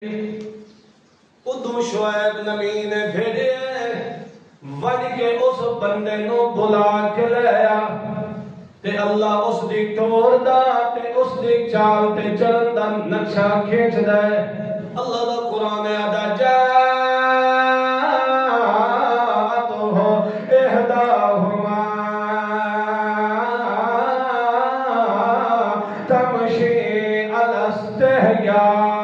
ادو شعیب نبی نے بھیجے وج کے اس بندے نو بلا کے لیا تے اللہ اس دی ٹور دا تے اس دی چال تے چلن دا نقشہ کھینچ دے اللہ دا قرآن ادا جاتو احداہما تمشی علی استحیاء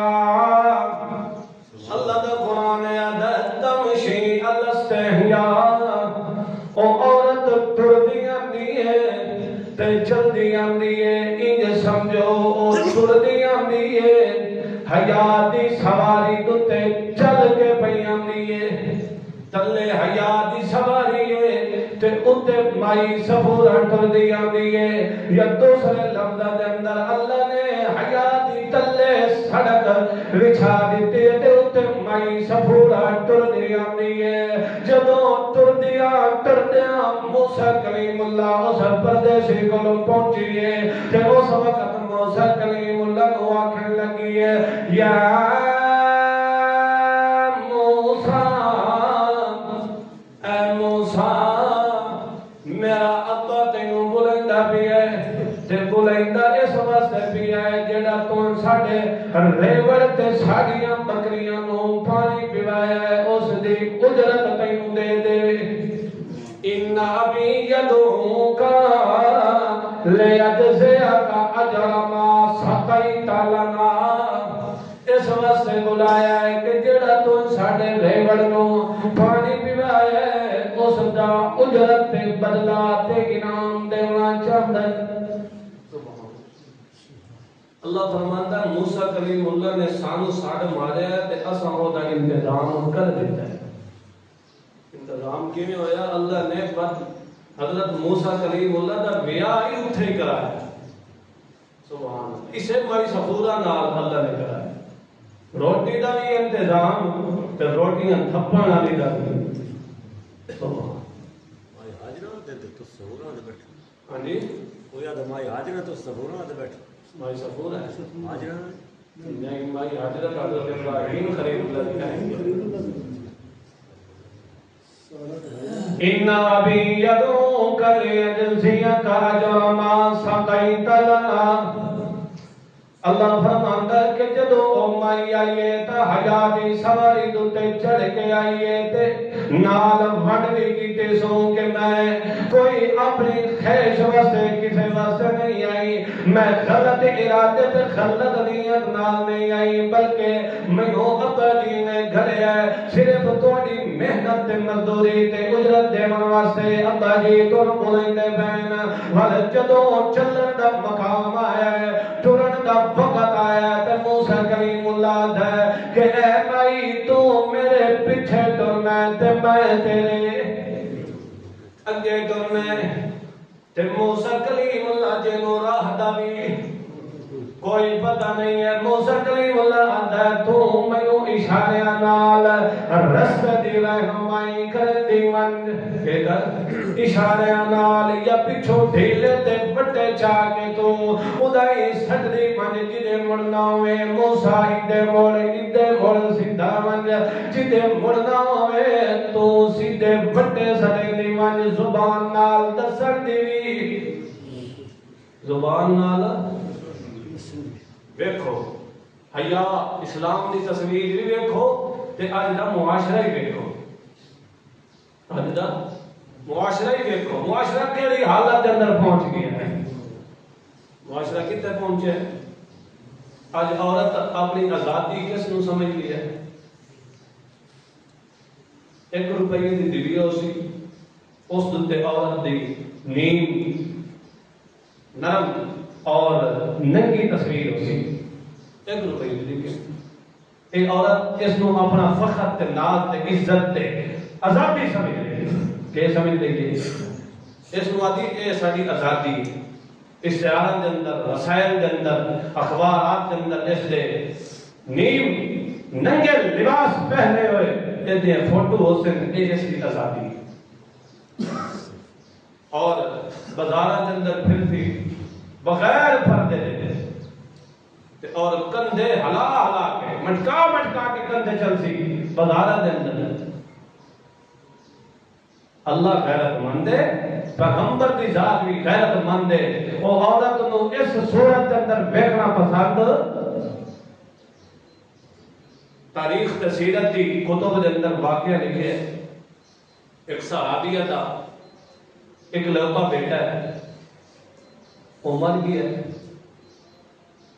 چلدی آندی ہے انج سمجھو او ٹردی آندی ہے حیا دی سواری تے چل کے پئی آندی ہے تلے حیا دی سواری ہے تے اوتے مائی صبور ٹردی آندی ہے یا دوسرے لفظ دے اندر اللہ نے حیا دی تلے سڑک وچھا دتی تے اوتے مائی صبور ٹردی آندی ہے جدوں ٹردیاں موسیٰ کلیم اللہ اس پردیسی کو پہنچی ہے کہ اس وقت موسیٰ کلیم اللہ کو آکھن لگی ہے یا موسیٰ اے موسیٰ میرا ابا تینوں بلندہ بھی ہے تے بلندہ اس واسطے بھی ہے جڑا تو ساڑھے ریوڑ تے ساڑیاں بکریاں نو پانی پیوایا ہے اس دی اجرت تینوں دے دے ان ابی یدعوک لیجزیک اجر ما سقیت لنا اس واسطے بلایا ہے کہ جڑا تو ساڈے ریوڑ نو پانی پیوایا ہے اس دا اجرت تے بدلہ تے انعام دینا چاہتا ہے اللہ فرماتا ہے موسیٰ کلیم اللہ نے سانو ساڑھ مارے ہے تے اساں او دا انتظام کر دیتا ہے انتظام کی میں ہویا اللہ نے حضرت موسیٰ کلیم اللہ دا بیاہ ہی اتھے کرایا سبحان اللہ اسے مائی صفورہ نال اللہ نے کرایا روٹی دا بھی انتظام تے روٹیاں تھپن والی دا بھی سبحان مائی حاجرہ دے تو صفورہ دے بیٹھ ہاں جی ہویا دا مائی حاجرہ تو صفورہ دے بیٹھ مائی صفورہ ہے حاجرہ نہیں مائی حاجرہ کا حضرت ابراہیم خلیل اللہ دکھائیں ان ابی یدعوک لیجزیک اجر ما سقیت لنا اللہ فرماندا ہے کہ جدو او مائی آئیے تا حیا دی سواری تے چڑھ کے آئیے تے نال وڈوی کیتے سو کہ میں کوئی اپنی خواہش واسطے کسے واسطے نہیں آئی میں غلط ارادے تے غلط نیت نال نہیں آئی بلکہ مینوں ابا جی نے گھڑیا ہے صرف تہاڈی محنت تے مزدوری تے اجرت دیون واسطے ابا جی تانوں بلاندے پین ول جدوں چلن دا مقام آیا ہے ٹرن دا وقت آیا تے موسیٰ کلیم اللہ دے کہ اے مائی تو میرے پیچھے ٹرنا تے میں تیرے اگے ٹرنا تے موسیٰ کلیم اللہ جنوں راہ دا بھی کوئی پتہ نہیں ہے موسیٰ کلیم اللہ دے تو مینوں اشارے نال رستے دی رہنمائی کر دی ون اشارے نال یا پیچھوں ڈھیلے تے بٹے چاہ کے تو ادائی سٹدی من جدے مڑنا ہوئے موسیٰ ادے مڑ سدھا من جدے مڑنا ہوئے تو سدھے بٹے سڑے دی من زبان نال دسن دی زبان نال ویکھو حیا اسلام دی تصویر بھی ویکھو تے اج دا معاشرہ ہی ویکھو اج دا معاشرہ ہی ویکھو معاشرہ کیڑی حالت دے اندر پہنچ گیا ہے معاشرہ کتے پہنچے اج عورت اپنی آزادی کس نو سمجھ لی ہے 1 روپے دی دیوی سی اس دتے عورت دی نیم نرم اور ننگی تصویر ہو سی 1 روپے دی اے عورت اس نو اپنا فخر تے ناز تے عزت تے آزادی سمجھ لے کہ سمجھ لے کہ اس نو آدھی اے ساری آزادی اشتہارات دے اندر رسائل دے اندر اخبارات دے اندر اس دے نیم ننگے لباس پہنے ہوئے اے دے فوٹو ہو سن اے اس کی آزادی اور بازارات دے اندر پھرتی بغیر پردے دے اور کندھے ہلا ہلا کے مٹکا مٹکا کے کندھے چل سی بازار دے اندر. اللہ غیرت مند ہے، پیغمبر دی ذات بھی غیرت مند ہے. وہ عورت نو اس صورت کے اندر ویکھنا پسند. تاریخ تے سیرت دی کتب دے اندر واقعہ لکھے ایک صحابیہ دا ایک لڑکا بیٹا ہے، وہ مر گیا.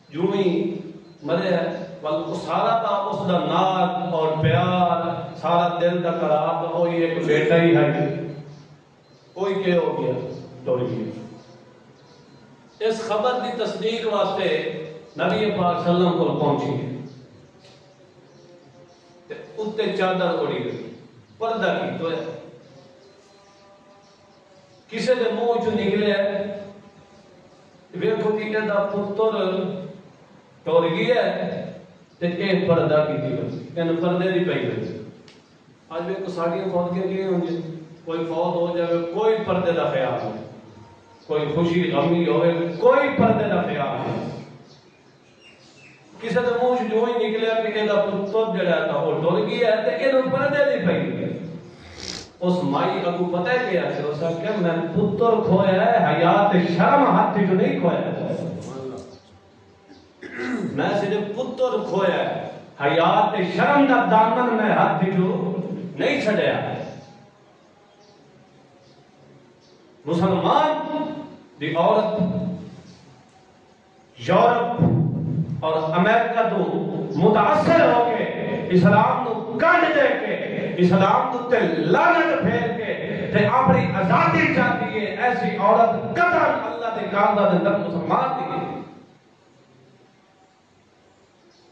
جو ہی مرے سارا تا اس دا ناز اور پیار سارا دل دا قرار تو وہی ایک بیٹا ہی ہے. کوئی کہ ہو گیا ٹوٹ گیا. اس خبر دی تصدیق واسطے نبی پاک صلی اللہ علیہ وسلم کو پہنچی تے اُتے چادر اڑی گئی، پردہ کی تو ہے. کسے دے منہ چوں نکلے ویکھو کہ دا پتر ٹر گیا تے اے پردہ کیتی گئی، ان پردے دی پئی گئی. اج ویکھو ساڈیاں فوت کیویں ہوندی، کوئی فوت ہو جائے کوئی پردے دا خیال نہیں، کوئی خوشی غمی ہوئے کوئی پردے دا خیال نہیں. کسی دے منہ جو ہی نکلیا کہ دا پتر جڑا تھا وہ ٹر گیا تے اینوں پردے دی پئی گئی. اس مائی اگو پتہ ہے کیا سی اس کہ میں پتر کھویا ہے، حیات شرم ہاتھ جو نہیں کھویا ہے. میں صرف پتر کھویا ہے، حیات شرم دا دامن میں ہاتھ جو نہیں چھڑیا. مسلمان دی عورت یورپ اور امریکہ تو متاثر ہو کے اسلام نو کڈ دے کے اسلام تو تے لعنت پھیر کے تے اپنی آزادی چاہتی ہے. ایسی عورت قطعاً اللہ دے کعبہ دے اندر مسلمان دی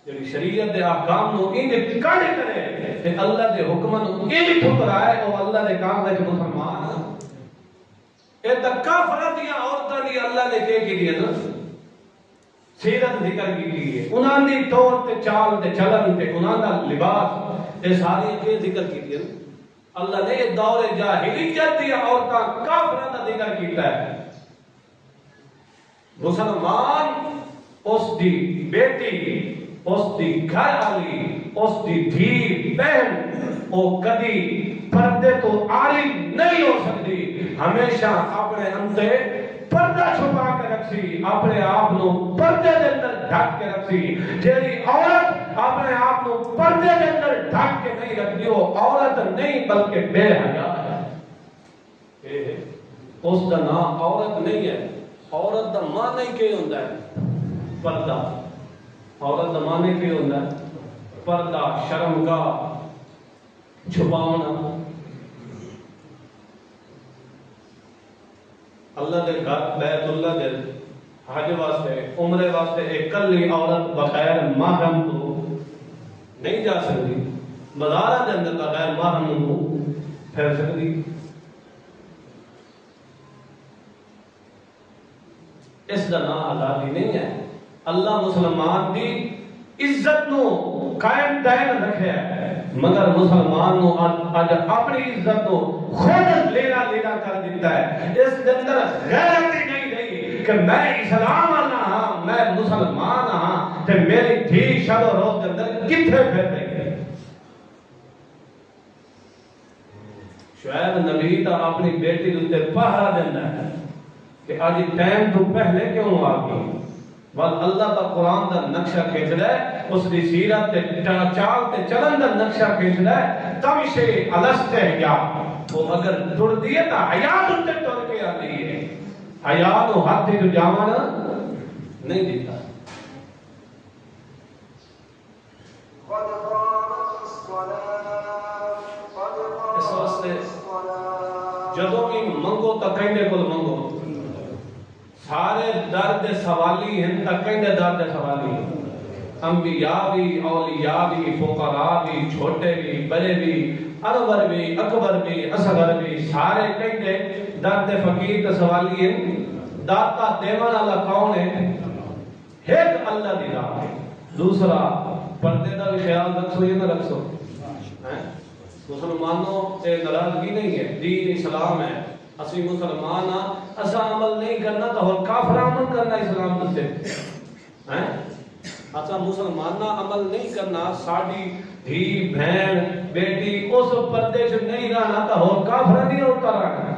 جڑی شریعت دے احکام نو انج کڈ کرے تے اللہ دے حکم نو انج ٹھکرائے او اللہ دے کعبہ وچ مسلمان. اے تکا فرضیاں عورتاں دی اللہ نے کہ کی نا سیرت ذکر کی ہے، انہاں دی طور تے چال تے چلن تے انہاں دا لباس، اے ساری کے ذکر کی ہے. اللہ نے دور جاہلیت دی عورتاں کافراں دا ذکر کیتا ہے. مسلمان اس دی بیٹی، اس دی گھر والی، اس دی دھی بہن او کدی پردے تو عاری نہیں ہو سکتی. ہمیشہ اپنے اندر پردہ چھپا کے رکھسی، اپنے آپ نو پردے دے اندر ڈھک کے رکھسی. جیڑی عورت اپنے آپ نو پردے دے اندر ڈھک کے نہیں رکھتی وہ عورت نہیں بلکہ بے حیا ہے. اس دا نام عورت نہیں ہے. عورت دا معنی کیا ہوندا ہے؟ پردہ. عورت دا معنی کیا ہوندا ہے؟ پردہ، شرمگاہ، چھپاونا. اللہ دے گھر بیت اللہ دے حج واسطے عمرے واسطے ایک کلی عورت بغیر محرم تو نہیں جا سکتی. بازار دے اندر بغیر محرم کو پھر سکتی. اس دا نام آزادی نہیں ہے. اللہ مسلمان دی عزت نو قائم دائم رکھے ہے، مگر مسلمان نو آج اپنی عزت نو خود لینا لینا کر دیتا ہے. اس کے اندر غیرت ہی نہیں رہی کہ میں اسلام والا ہاں، میں مسلمان ہاں تے میری دھی شب و روز کے اندر کتنے پھر رہی ہے. شعیب نبی تا اپنی بیٹی دے پہرا دینا ہے کہ آج ٹائم تو پہلے کیوں آ گئی. بل اللہ کا قرآن دا نقشہ کھینچ رہا ہے، اس دی سیرت تے چال تے چلن دا نقشہ کھینچ رہا ہے. تمشے الست حیا، وہ اگر ٹر دیے تا حیا تے ٹر کے آتی ہے. حیا تو ہاتھ جو جاوانا نہیں دیتا. اس واسطے جدوں بھی منگو تا کہندے کول منگو. سارے درد سوالی ہیں تا کہندے درد سوالی ہیں. انبیاء بھی، اولیاء بھی، فقراء بھی، چھوٹے بھی، بڑے بھی، انور بھی، اکبر بھی، اصغر بھی، سارے کہندے درد فقیر تے سوالی ہیں. داتا دیون والا کون ہے؟ ایک اللہ دی ذات ہے. دوسرا پردے دا بھی خیال رکھو یا نہ رکھو. مسلمانوں تے ناراضگی نہیں ہے، دین اسلام ہے. اسی مسلمان ہاں، اسا عمل نہیں کرنا تو اور کافر عمل کرنا اسلام دے ہیں. اسا مسلمانہ عمل نہیں کرنا ساڈی دھی بہن بیٹی اس پردے چ نہیں رہنا تو ہور کافر نہیں ہوتا رہنا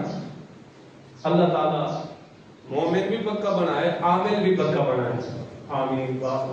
اللہ تعالی مومن بھی پکا بنائے عامل بھی پکا بنائے آمین واہ